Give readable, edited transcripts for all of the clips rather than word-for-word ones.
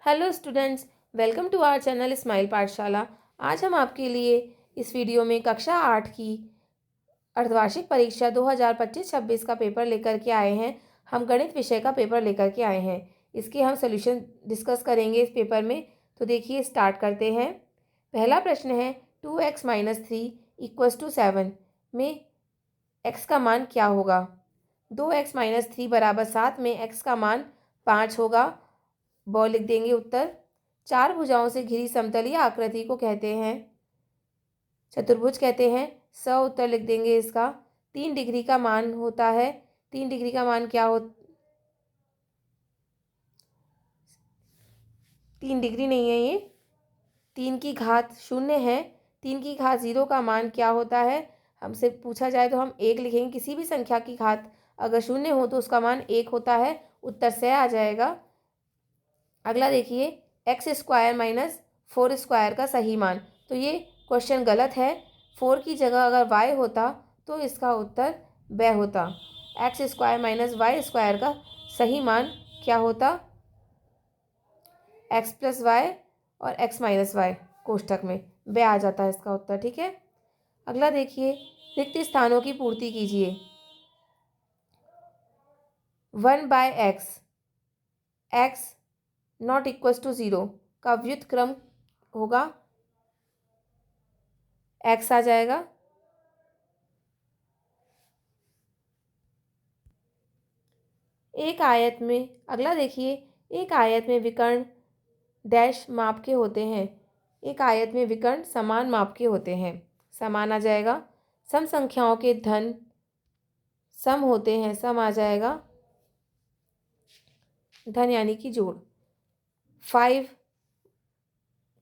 Hello students, welcome to our channel smile Pathshala. आज हम आपके लिए इस वीडियो में कक्षा 8 की अर्धवार्षिक परीक्षा 2025-26 का पेपर लेकर के आए हैं। हम गणित विषय का पेपर लेकर के आए हैं। इसके हम सोल्यूशन डिस्कस करेंगे इस पेपर में। तो देखिए, स्टार्ट करते हैं। पहला प्रश्न है 2x - 3 = 7 में x का मान क्या होगा। 2x - 3 = 7 में x का मान 5 होगा। ब लिख देंगे उत्तर। चार भुजाओं से घिरी समतलीय आकृति को कहते हैं चतुर्भुज कहते हैं। स उत्तर लिख देंगे इसका। 3 डिग्री का मान होता है। 3 डिग्री का मान क्या हो 3 डिग्री नहीं है ये, 3 की घात 0 है। 3 की घात 0 का मान क्या होता है। हमसे पूछा जाए तो हम 1 लिखेंगे। किसी भी संख्या की घात अगर 0 हो तो उसका मान 1 होता है। उत्तर से आ जाएगा। अगला देखिए, x² - 4² का सही मान। तो ये क्वेश्चन गलत है। 4 की जगह अगर y होता तो इसका उत्तर ब होता। x² - y² का सही मान क्या होता। x + y और x - y कोष्ठक में ब आ जाता है इसका उत्तर। ठीक है। अगला देखिए, रिक्त स्थानों की पूर्ति कीजिए। 1/x x ≠ 0 का व्युत्क्रम होगा। x आ जाएगा। एक आयत में, अगला देखिए, एक आयत में विकर्ण डैश माप के होते हैं। एक आयत में विकर्ण समान माप के होते हैं। समान आ जाएगा। सम संख्याओं के धन सम होते हैं। सम आ जाएगा। धन यानी कि जोड़। 5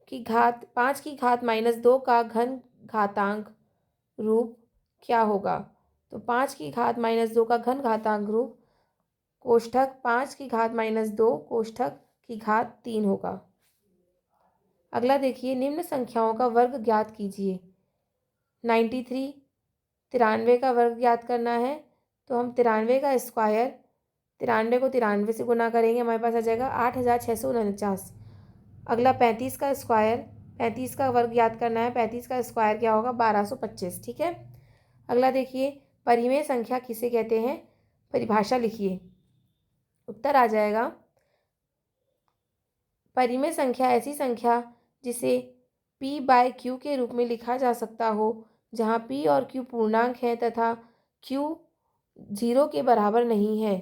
की घात -2 का घन घातांक रूप क्या होगा। तो 5 की घात -2 का घन घातांक रूप कोष्ठक 5 की घात -2 कोष्ठक की घात 3 होगा। अगला देखिए, निम्न संख्याओं का वर्ग ज्ञात कीजिए। 93 93 का वर्ग ज्ञात करना है। तो हम 93 का स्क्वायर 93 को 93 से गुना करेंगे, हमारे पास आ जाएगा 8649। अगला 35 का स्क्वायर 35 का वर्ग ज्ञात करना है। 35 का स्क्वायर क्या होगा 1225। ठीक है। अगला देखिए, परिमेय संख्या किसे कहते हैं, परिभाषा लिखिए। उत्तर आ जाएगा, परिमेय संख्या ऐसी संख्या जिसे p/q के रूप में लिखा जा सकता हो, जहाँ p और q पूर्णांक है तथा q 0 के बराबर नहीं है,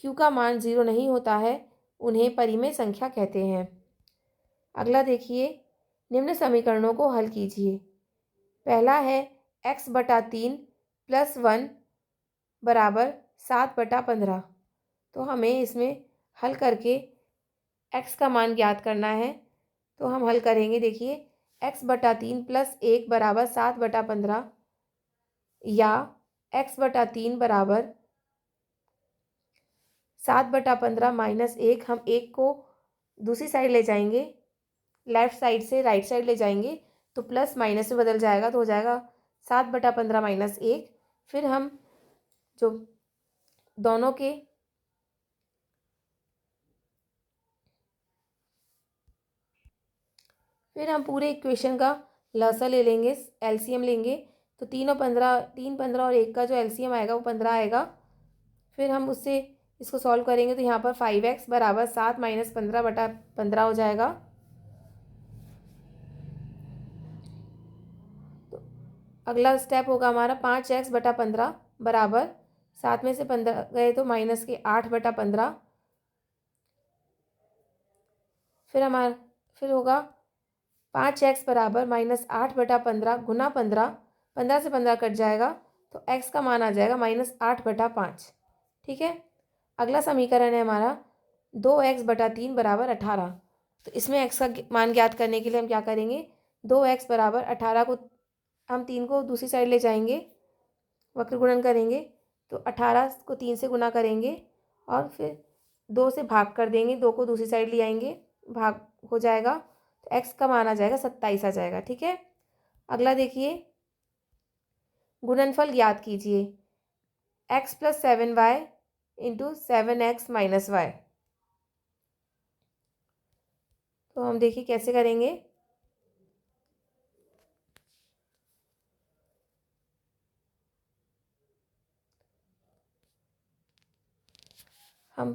q का मान 0 नहीं होता है, उन्हें परिमेय संख्या कहते हैं। अगला देखिए, निम्न समीकरणों को हल कीजिए। पहला है x/3 + 1 = 7/15। तो हमें इसमें हल करके x का मान ज्ञात करना है। तो हम हल करेंगे। देखिए, x/3 + 1 = 7/15 या x/3 = 7/15 - 1। हम 1 को दूसरी साइड ले जाएंगे, लेफ्ट साइड से राइट साइड ले जाएंगे तो प्लस माइनस में बदल जाएगा। तो हो जाएगा 7/15 - 1। फिर हम जो दोनों के फिर हम पूरे इक्वेशन का लसा ले लेंगे, एलसीएम लेंगे। तो 3 और 15 3 15 और 1 का जो एलसीएम आएगा वो 15 आएगा। फिर हम उससे इसको सॉल्व करेंगे तो यहाँ पर 5x = 7 - 15/15 हो जाएगा। तो अगला स्टेप होगा हमारा 5x/15 बराबर 7 में से 15 गए तो -8/15। फिर होगा 5x = -8/15 गुना 15। 15 से 15 कट जाएगा तो x का मान आ जाएगा -8/5। ठीक है। अगला समीकरण है हमारा 2x/3 = 18। तो इसमें x का मान ज्ञात करने के लिए हम क्या करेंगे, 2x = 18 को हम 3 को दूसरी साइड ले जाएंगे, वक्र गुणन करेंगे। तो 18 को 3 से गुना करेंगे और फिर 2 से भाग कर देंगे। 2 को दूसरी साइड ले आएंगे, भाग हो जाएगा। तो x का मान आ जाएगा 27 आ जाएगा। ठीक है। अगला देखिए, गुणनफल ज्ञात कीजिए। x + 7y × 7x - y। तो हम देखिए कैसे करेंगे। हम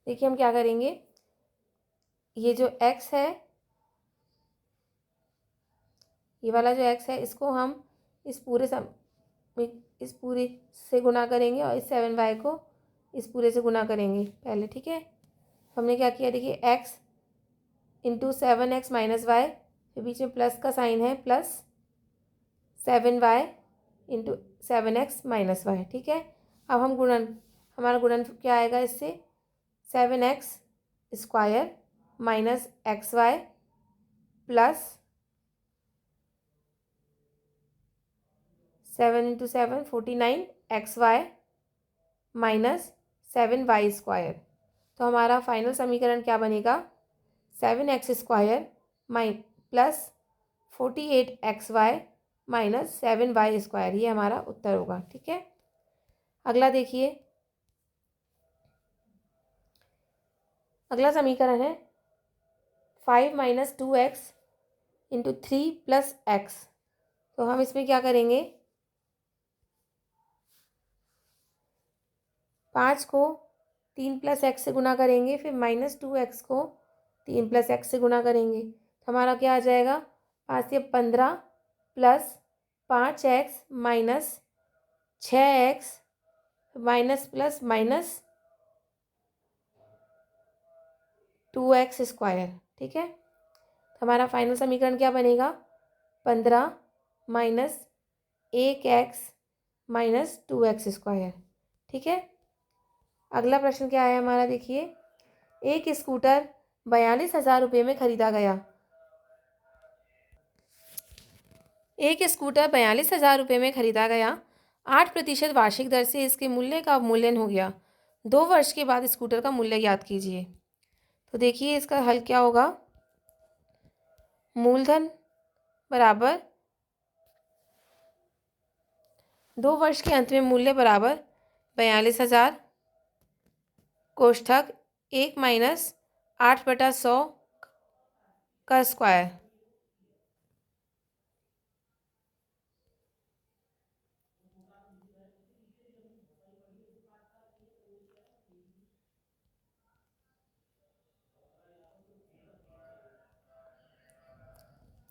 देखिए हम क्या करेंगे, ये जो x है, ये वाला जो x है, इसको हम इस पूरे से गुना करेंगे और इस 7y को इस पूरे से गुना करेंगे पहले, ठीक है। हमने क्या किया, देखिए x into 7x minus Y, फिर बीच में प्लस का साइन है, plus 7y into 7x minus Y, ठीक है। अब हम हमारा गुणन क्या आएगा इससे, 7x square minus XY plus 7 into 7 49 XY minus 7y square. तो हमारा फाइनल समीकरण क्या बनेगा, 7x square plus 48XY minus 7y square, ये हमारा उत्तर होगा, ठीक है। अगला देखिए, अगला समीकरण है 5 minus 2x into 3 plus x। तो हम इसमें क्या करेंगे, 5 को 3 प्लस एक्स से गुना करेंगे, फिर माइनस 2x को 3 प्लस एक्स से गुना करेंगे। तो हमारा क्या आ जाएगा, 5 से 15 plus 5x minus 6x minus plus minus 2x square, ठीक है। तो हमारा फाइनल समीकरण क्या बनेगा, 15 minus 1x minus 2x square, ठीक है। अगला प्रश्न क्या है हमारा, देखिए एक स्कूटर 42,000 रुपये में खरीदा गया। एक स्कूटर 42,000 रुपये में खरीदा गया, 8% वार्षिक दर से इसके मूल्य का अवमूल्यन हो गया। 2 वर्ष के बाद स्कूटर का मूल्य ज्ञात कीजिए। तो देखिए इसका हल क्या होगा, मूलधन बराबर 2 वर्ष के अंत में मूल्य बराबर 42,000 कोष्ठक 1 माइनस 8/100 का स्क्वायर।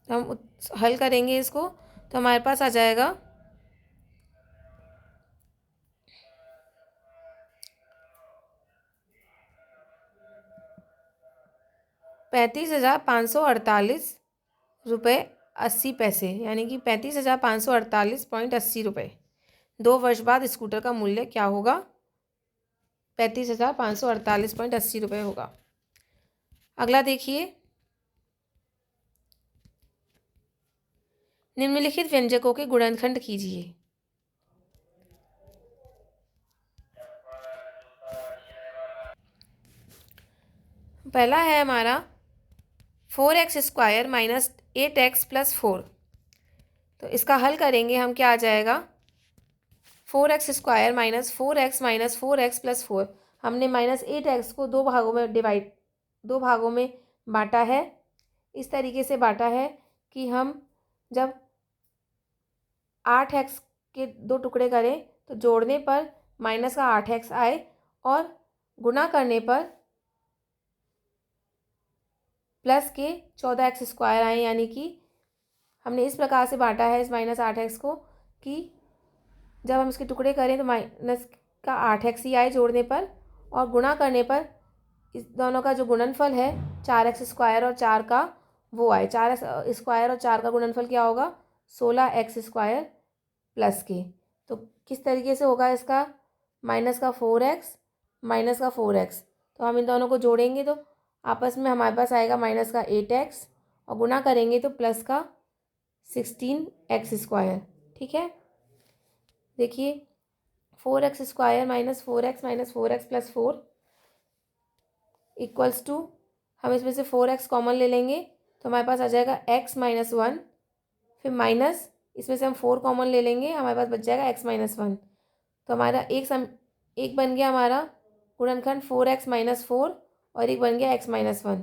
हम हल करेंगे इसको, तो हमारे पास आ जाएगा 35,548 रुपये 80 पैसे, यानी कि 35,548.80 रुपये। 2 वर्ष बाद स्कूटर का मूल्य क्या होगा, 35,548.80 रुपये होगा। अगला देखिए, निम्नलिखित व्यंजकों के गुणनखंड कीजिए। पहला है हमारा 4x square minus 8x plus 4। तो इसका हल करेंगे हम, क्या आ जाएगा, 4x square minus 4x plus 4। हमने माइनस 8x को दो भागों में बांटा है। इस तरीके से बांटा है कि हम जब 8x के 2 टुकड़े करें तो जोड़ने पर माइनस का 8x आए और गुणा करने पर प्लस के 14x स्क्वायर आए। यानी कि हमने इस प्रकार से बांटा है इस माइनस 8x को कि जब हम इसके टुकड़े करें तो माइनस का 8x ही आए जोड़ने पर, और गुणा करने पर इस दोनों का जो गुणनफल है 4x स्क्वायर और 4 का वो आए। 4x स्क्वायर और 4 का गुणनफल क्या होगा, 16x स्क्वायर प्लस के। तो किस तरीके से होगा इसका, माइनस का 4x माइनस का 4x। तो हम इन दोनों को जोड़ेंगे तो आपस में हमारे पास आएगा माइनस का 8x, और गुणा करेंगे तो प्लस का 16x स्क्वायर, ठीक है। देखिए 4x square minus 4x plus 4 equals to, हम इसमें से 4x कॉमन ले लेंगे तो हमारे पास आ जाएगा x माइनस 1, फिर माइनस इसमें से हम 4 कॉमन ले लेंगे, हमारे पास बच जाएगा x माइनस 1। तो हमारा एक बन गया हमारा गुणनखंड 4x-4 और एक बन गया x-1।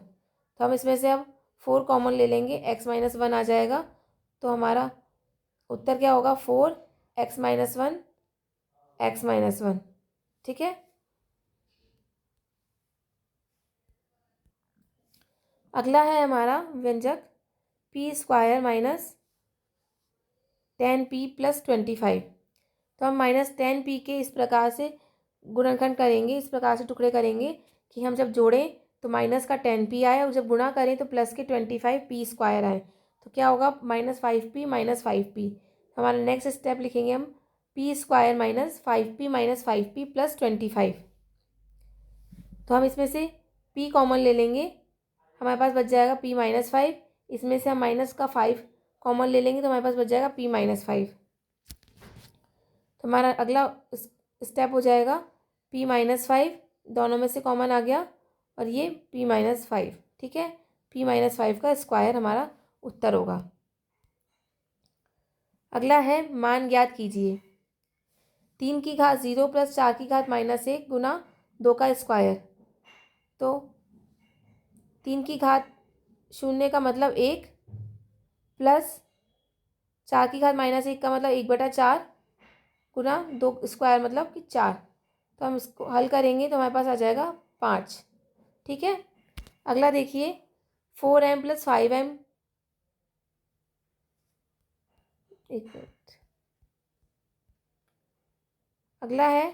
तो हम इसमें से अब 4 कॉमन ले लेंगे, x-1 आ जाएगा। तो हमारा उत्तर क्या होगा? 4x-1 x-1। ठीक है। अगला है हमारा व्यंजक p² - 10p + 25। तो हम -10p के इस प्रकार से गुणनखंड करेंगे, इस प्रकार से टुकड़े करेंगे कि हम जब जोड़ें तो माइनस का 10p आए और जब गुणा करें तो प्लस के 25p² आए। तो क्या होगा? -5p - 5p। हमारा नेक्स्ट स्टेप लिखेंगे हम p² - 5p - 5p + 25। तो हम इसमें से p कॉमन ले लेंगे, हमारे पास बच जाएगा p-5। इसमें से हम माइनस का 5 कॉमन ले लेंगे तो हमारे पास बच जाएगा p-5। तो हमारा अगला स्टेप हो जाएगा p-5, दोनों में से कॉमन आ गया और ये p-5। ठीक है। p-5 का स्क्वायर हमारा उत्तर होगा। अगला है मान ज्ञात कीजिए। 3 की घात 0 + 4 की घात -1 गुना 2 का स्क्वायर। तो 3 की घात 0 का मतलब 1 प्लस 4 की घात -1 का मतलब 1/4 गुना 2 स्क्वायर मतलब कि 4। तो हम इसको हल करेंगे तो हमारे पास आ जाएगा 5। ठीक है। अगला देखिए 4m + 5m। एक मिनट। अगला है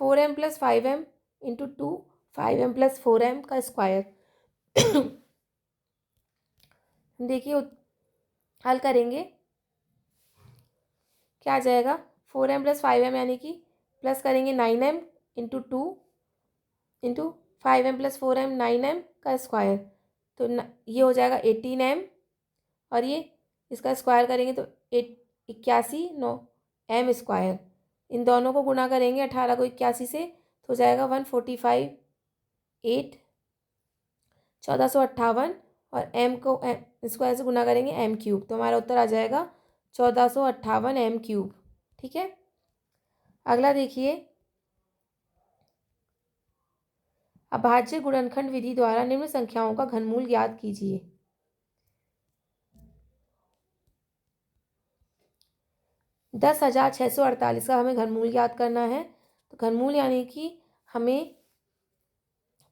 4m + 5m × 2 5m + 4m का स्क्वायर। देखिए हल करेंगे, क्या आ जाएगा? 4m + 5m यानी कि प्लस करेंगे 9m × 2 × 5m + 4m 9m का स्क्वायर। तो ये हो जाएगा 18m और ये इसका स्क्वायर करेंगे तो 81 9 m²। इन दोनों को गुणा करेंगे 18 को 81 से तो हो जाएगा 145 8 1458 और m को स्क्वायर से गुना करेंगे m³ तो हमारा उत्तर आ जाएगा 1458 m³। ठीक है। अगला देखिए अभाज्य गुणनखंड विधि द्वारा निम्न संख्याओं का घनमूल ज्ञात कीजिए। 10,648 का हमें घनमूल ज्ञात करना है। तो घनमूल यानी कि हमें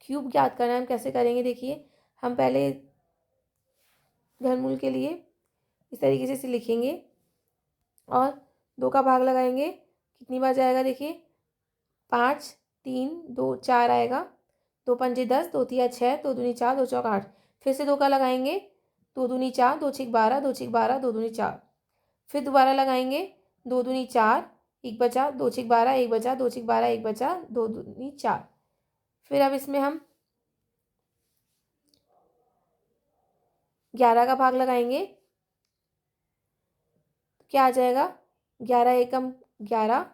क्यूब ज्ञात करना है। हम कैसे करेंगे? देखिए हम पहले घनमूल के लिए इस तरीके से लिखेंगे और 2 का भाग लगाएंगे। कितनी बार जाएगा? देखिए 5 3 2 4 आएगा। 2 पंजे 10, 2 तिया 6, 2 दूनी 4, 2 चौक 8। फिर से 2 का लगाएंगे, 2 दूनी 4, 2 छिक 12, 2 छिक 12, 2 दूनी 4। फिर दोबारा लगाएंगे, 2 दूनी 4, 1 बचा, 2 छिक 12, 1 बचा, 2 छिक 12, 1 बचा, 2 दूनी 4। फिर अब इसमें हम 11 का भाग लगाएंगे, क्या आ जाएगा? 11 एकम 11।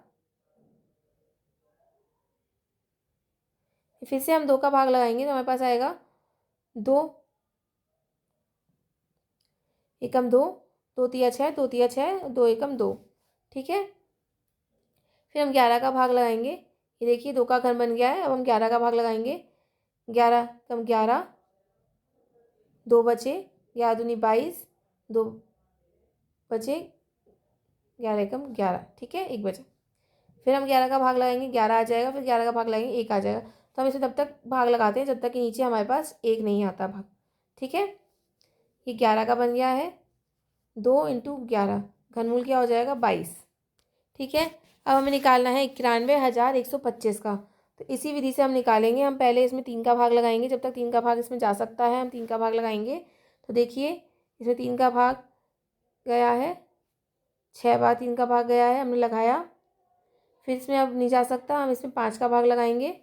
फिर से हम 2 का भाग लगाएंगे तो हमारे पास आएगा 2 एकम 2, 2 तिया 6, 2 तिया 6, 2 एकम 2। ठीक है। फिर हम 11 का भाग लगाएंगे, ये देखिए 2 का घन बन गया है। अब हम 11 का भाग लगाएंगे, 11 कम 11, 2 बचे, 11 दूनी 22, 2 बचे, 11 एकम 11। ठीक है, 1 बचा। फिर हम 11 का भाग लगाएंगे, 11 आ जाएगा। फिर 11 का भाग लगाएंगे, 1 आ जाएगा। तो हम इसे तब तक भाग लगाते हैं जब तक कि नीचे हमारे पास 1 नहीं आता भाग। ठीक है। ये 11 का बन गया है, 2 × 11 घनमूल क्या हो जाएगा? 22। ठीक है। अब हमें निकालना है 91,125 का। तो इसी विधि से हम निकालेंगे। हम पहले इसमें 3 का भाग लगाएंगे, जब तक 3 का भाग इसमें जा सकता है हम 3 का भाग लगाएंगे। तो देखिए इसमें 3 का भाग गया है, 6 बार 3 का भाग गया है, हमने लगाया। फिर इसमें अब नहीं जा सकता, हम इसमें 5 का भाग लगाएंगे।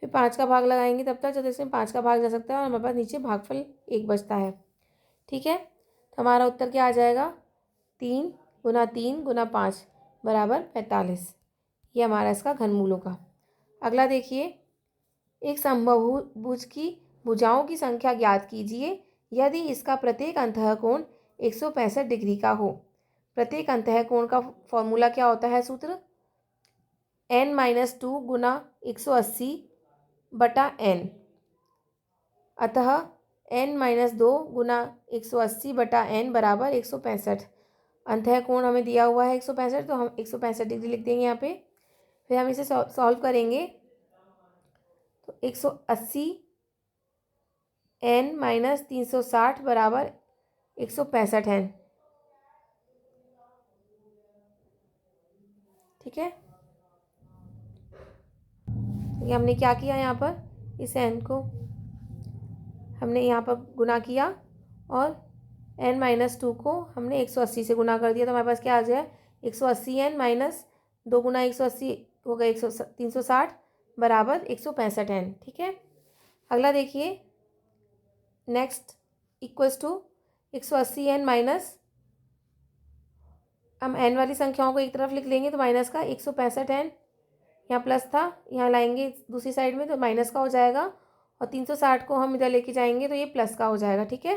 फिर 5 का भाग लगाएंगे तब तक जब इसमें 5 का भाग जा सकता है और हमारे पास नीचे भागफल 1 बचता है। ठीक है। तो हमारा उत्तर क्या आ जाएगा? 3 × 3 × 5 = 45। ये हमारा इसका घनमूल होगा। अगला देखिए एक समबाहुभुज की भुजाओं की संख्या ज्ञात कीजिए यदि इसका प्रत्येक अंतःकोण 165 डिग्री का हो। प्रत्येक अंतःकोण का फॉर्मूला क्या होता है? सूत्र n-2 गुना 180 बटा n। अतः n-2 गुना 180 बटा n बराबर 165। अंतःकोण हमें दिया हुआ है 165, तो हम 165 डिग्री लिख देंगे यहाँ पे। फिर हम इसे सॉल्व करेंगे तो 180 n-360 बराबर 165 n। ठीक है, ये हमने क्या किया यहाँ पर, इस n को हमने यहाँ पर गुना किया और n-2 को हमने 180 से गुना कर दिया, तो हमारे पास क्या आ गया? 180 n - 2 गुना 180 हो गया 360 बराबर 165 n। ठीक है, अगला देखिए, next equals to 180 n minus, हम n वाली संख्याओं को एक तरफ लिख लेंगे तो माइनस का 165 n, यहाँ प्लस था, यहाँ लाएंगे दूसरी साइड में तो माइनस का हो जाएगा, और 360 को हम इधर लेके जाएंगे तो ये प्लस का हो जाएगा। ठीक है,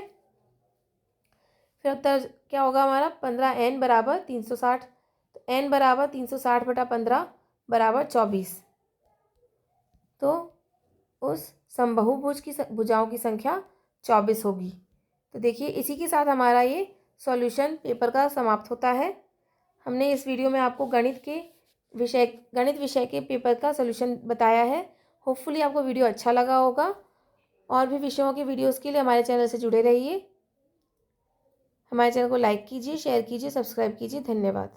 फिर उत्तर क्या होगा हमारा? 15n बराबर 360, तो n बराबर 360 बटा 15 बराबर 24। तो उस समबाहुभुज की भुजाओं की संख्या 24 होगी। तो देखिए, इसी के साथ हमारा ये सॉल्यूशन पेपर का समाप्त होता है। हमने इस वीडियो में आपको गणित विषय के पेपर का सॉल्यूशन बताया है। होपफुली आपको वीडियो अच्छा लगा होगा। और भी विषयों के वीडियोस के लिए हमारे चैनल से जुड़े रहिए। हमारे चैनल को लाइक कीजिए, शेयर कीजिए, सब्सक्राइब कीजिए। धन्यवाद।